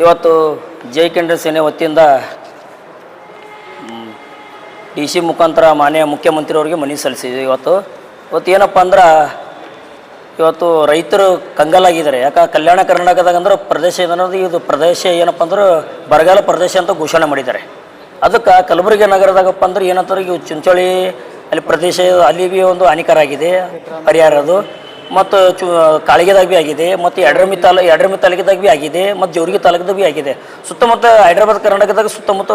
ಇವತ್ತು ಜೈ ಕನ್ನಡ ಸೇನೆ ವತಿಯಿಂದ DC ಮುಖಾಂತರ ಮಾನ್ಯ ಮುಖ್ಯಮಂತ್ರಿಯವರಿಗೆ ಮನವಿ ಸಲ್ಲಿಸಿದ್ವಿ. ಇವತ್ತು ಏನಪ್ಪ ಅಂದ್ರೆ ಇವತ್ತು ರೈತರು ಕಂಗಾಲಾಗಿದ್ದಾರೆ. ಯಾಕೆ ಕಲ್ಯಾಣ ಕರ್ನಾಟಕದಾಗ ಅಂದ್ರೆ ಪ್ರದೇಶ ಏನನ್ನೋದು ಇದು ಪ್ರದೇಶ ಏನಪ್ಪ ಅಂದ್ರೆ ಬರಗಾಲ ಪ್ರದೇಶ ಅಂತ ಘೋಷಣೆ ಮಾಡಿದ್ದಾರೆ. ಅದಕ್ಕೆ ಕಲಬುರಗಿ ನಗರದಾಗಪ್ಪ ಅಂದ್ರೆ ಏನಂತಾರೆ ಇವು ಚಿಂಚೋಳಿ ಅಲ್ಲಿ ಪ್ರದೇಶ ಅಲ್ಲಿ ಭೀ ಒಂದು ಹಾನಿಕರ ಆಗಿದೆ ಪರಿಹಾರ ಅದು. ಮತ್ತು ಕಾಳಿಗೆದಾಗ ಭೀ ಆಗಿದೆ, ಮತ್ತು ಯಡ್ರಾಮಿ ತಾಲೂಕಿದಾಗ ಭೀ ಆಗಿದೆ, ಮತ್ತು ಜೋರಿಗೆ ತಾಲೂಕದಾಗ ಭೀ ಆಗಿದೆ. ಸುತ್ತಮುತ್ತ ಹೈದ್ರಾಬಾದ್ ಕರ್ನಾಟಕದಾಗ ಸುತ್ತಮುತ್ತ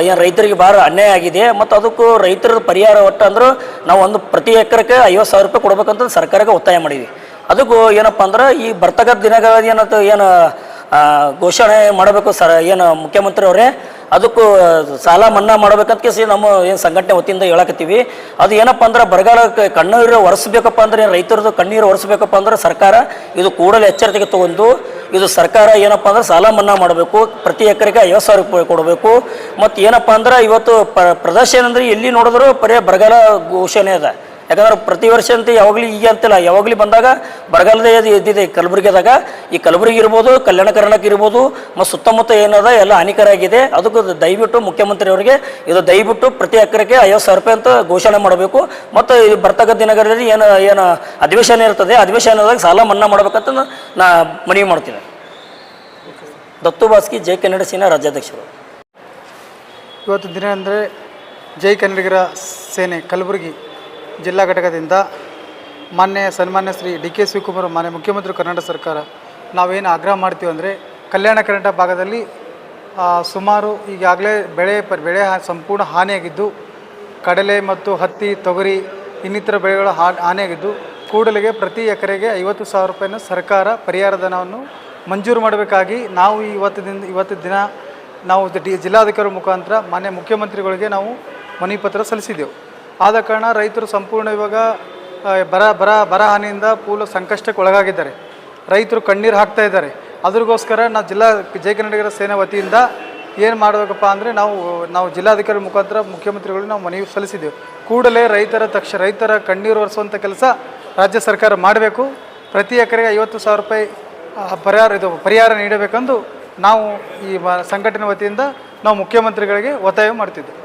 ಏನು ರೈತರಿಗೆ ಭಾಳ ಅನ್ಯಾಯ ಆಗಿದೆ. ಮತ್ತು ಅದಕ್ಕೂ ರೈತರ ಪರಿಹಾರ ಒಟ್ಟು ಅಂದ್ರೆ ನಾವು ಒಂದು ಪ್ರತಿ ಎಕರೆಗೆ 50,000 ರೂಪಾಯಿ ಕೊಡ್ಬೇಕಂತ ಸರ್ಕಾರಕ್ಕೆ ಒತ್ತಾಯ ಮಾಡಿದ್ವಿ. ಅದಕ್ಕೂ ಏನಪ್ಪ ಅಂದ್ರೆ ಈ ಬರ್ತಕ್ಕಂಥ ದಿನಗಳ ಏನು ಘೋಷಣೆ ಮಾಡಬೇಕು ಏನು ಮುಖ್ಯಮಂತ್ರಿ ಅವರೇ, ಅದಕ್ಕೂ ಸಾಲ ಮನ್ನಾ ಮಾಡ್ಬೇಕಂತ ಕೇಸಿ ನಮ್ಮ ಏನು ಸಂಘಟನೆ ವತಿಯಿಂದ ಹೇಳಕತ್ತೀವಿ. ಅದು ಏನಪ್ಪ ಅಂದ್ರೆ ಬರಗಾಲ ಕಣ್ಣೀರು ಒರೆಸ್ಬೇಕಪ್ಪ ಅಂದ್ರೆ ರೈತರದ್ದು ಕಣ್ಣೀರು ಒರೆಸ್ಬೇಕಪ್ಪ ಅಂದ್ರೆ ಸರ್ಕಾರ ಇದು ಕೂಡಲೇ ಎಚ್ಚರಿಕೆ ತಗೊಂಡು ಇದು ಸರ್ಕಾರ ಏನಪ್ಪ ಅಂದ್ರೆ ಸಾಲ ಮನ್ನಾ ಮಾಡಬೇಕು, ಪ್ರತಿ ಎಕರೆಗೆ 50,000 ರೂಪಾಯಿ ಕೊಡಬೇಕು. ಮತ್ತು ಏನಪ್ಪ ಅಂದ್ರೆ ಇವತ್ತು ಪ್ರದರ್ಶನ ಅಂದರೆ ಎಲ್ಲಿ ನೋಡಿದ್ರು ಬರೀ ಬರಗಾಲ ಘೋಷಣೆ ಅದ. ಯಾಕಂದ್ರೆ ಪ್ರತಿ ವರ್ಷ ಅಂತ ಯಾವಾಗಲೂ ಈಗ ಅಂತಿಲ್ಲ, ಯಾವಾಗಲೂ ಬಂದಾಗ ಬರಗಾಲದೇ ಎದ್ದಿದೆ ಕಲಬುರಗಿದಾಗ. ಈ ಕಲಬುರಗಿ ಇರ್ಬೋದು, ಕಲ್ಯಾಣ ಕರ್ನಾಟಕ ಇರ್ಬೋದು, ಮತ್ತು ಸುತ್ತಮುತ್ತ ಏನದ ಎಲ್ಲ ಹಾನಿಕರ ಆಗಿದೆ. ಅದಕ್ಕೂ ದಯವಿಟ್ಟು ಮುಖ್ಯಮಂತ್ರಿ ಅವರಿಗೆ ಇದು ದಯವಿಟ್ಟು ಪ್ರತಿ ಎಕರೆಗೆ 50,000 ರೂಪಾಯಿ ಅಂತ ಘೋಷಣೆ ಮಾಡಬೇಕು. ಮತ್ತು ಈ ಬರ್ತಕ್ಕಂಥ ದಿನಗಳಲ್ಲಿ ಏನು ಅಧಿವೇಶನ ಇರ್ತದೆ, ಅಧಿವೇಶನದಾಗ ಸಾಲ ಮನ್ನಾ ಮಾಡ್ಬೇಕಂತ ನಾ ಮನವಿ ಮಾಡ್ತೀನಿ. ದತ್ತು ಬಾಸ್ಕಿ, ಜೈ ಕನ್ನಡ ಸೇನಾ ರಾಜ್ಯಾಧ್ಯಕ್ಷರು. ಇವತ್ತು ದಿನ ಅಂದರೆ ಜೈ ಕನ್ನಡಿಗರ ಸೇನೆ ಕಲಬುರಗಿ ಜಿಲ್ಲಾ ಘಟಕದಿಂದ ಸನ್ಮಾನ್ಯ ಶ್ರೀ DK ಶಿವಕುಮಾರ್ ಮಾನ್ಯ ಮುಖ್ಯಮಂತ್ರಿ ಕರ್ನಾಟಕ ಸರ್ಕಾರ ನಾವೇನು ಆಗ್ರಹ ಮಾಡ್ತೀವಿ ಅಂದರೆ ಕಲ್ಯಾಣ ಕರ್ನಾಟಕ ಭಾಗದಲ್ಲಿ ಸುಮಾರು ಈಗಾಗಲೇ ಬೆಳೆ ಸಂಪೂರ್ಣ ಹಾನಿಯಾಗಿದ್ದು, ಕಡಲೆ ಮತ್ತು ಹತ್ತಿ, ತೊಗರಿ ಇನ್ನಿತರ ಬೆಳೆಗಳ ಹಾನಿಯಾಗಿದ್ದು, ಕೂಡಲೇ ಪ್ರತಿ ಎಕರೆಗೆ 50,000 ರೂಪಾಯಿನ ಸರ್ಕಾರ ಪರಿಹಾರ ಧನವನ್ನು ಮಂಜೂರು ಮಾಡಬೇಕಾಗಿ ನಾವು ಇವತ್ತು ದಿನ ನಾವು ಜಿಲ್ಲಾಧಿಕಾರಿ ಮುಖಾಂತರ ಮಾನ್ಯ ಮುಖ್ಯಮಂತ್ರಿಗಳಿಗೆ ನಾವು ಮನವಿ ಪತ್ರ ಸಲ್ಲಿಸಿದ್ದೆವು. ಆದ ಕಾರಣ ರೈತರು ಸಂಪೂರ್ಣ ಇವಾಗ ಬರ ಹಾನಿಯಿಂದ ಪೂಲ ಸಂಕಷ್ಟಕ್ಕೆ ಒಳಗಾಗಿದ್ದಾರೆ. ರೈತರು ಕಣ್ಣೀರು ಹಾಕ್ತಾ ಇದ್ದಾರೆ. ಅದ್ರಿಗೋಸ್ಕರ ನಾವು ಜೈ ಕನ್ನಡಿಗರ ಸೇನೆ ವತಿಯಿಂದ ಏನು ಮಾಡಬೇಕಪ್ಪ ಅಂದರೆ ನಾವು ಜಿಲ್ಲಾಧಿಕಾರಿ ಮುಖಾಂತರ ಮುಖ್ಯಮಂತ್ರಿಗಳಿಗೆ ನಾವು ಮನವಿ ಸಲ್ಲಿಸಿದ್ದೆವು. ಕೂಡಲೇ ರೈತರ ಕಣ್ಣೀರು ಒರೆಸುವಂಥ ಕೆಲಸ ರಾಜ್ಯ ಸರ್ಕಾರ ಮಾಡಬೇಕು. ಪ್ರತಿ ಎಕರೆಗೆ 50,000 ರೂಪಾಯಿ ಪರಿಹಾರ ನೀಡಬೇಕೆಂದು ನಾವು ಈ ಸಂಘಟನೆ ವತಿಯಿಂದ ನಾವು ಮುಖ್ಯಮಂತ್ರಿಗಳಿಗೆ ಒತ್ತಾಯ ಮಾಡ್ತಿದ್ದೇವೆ.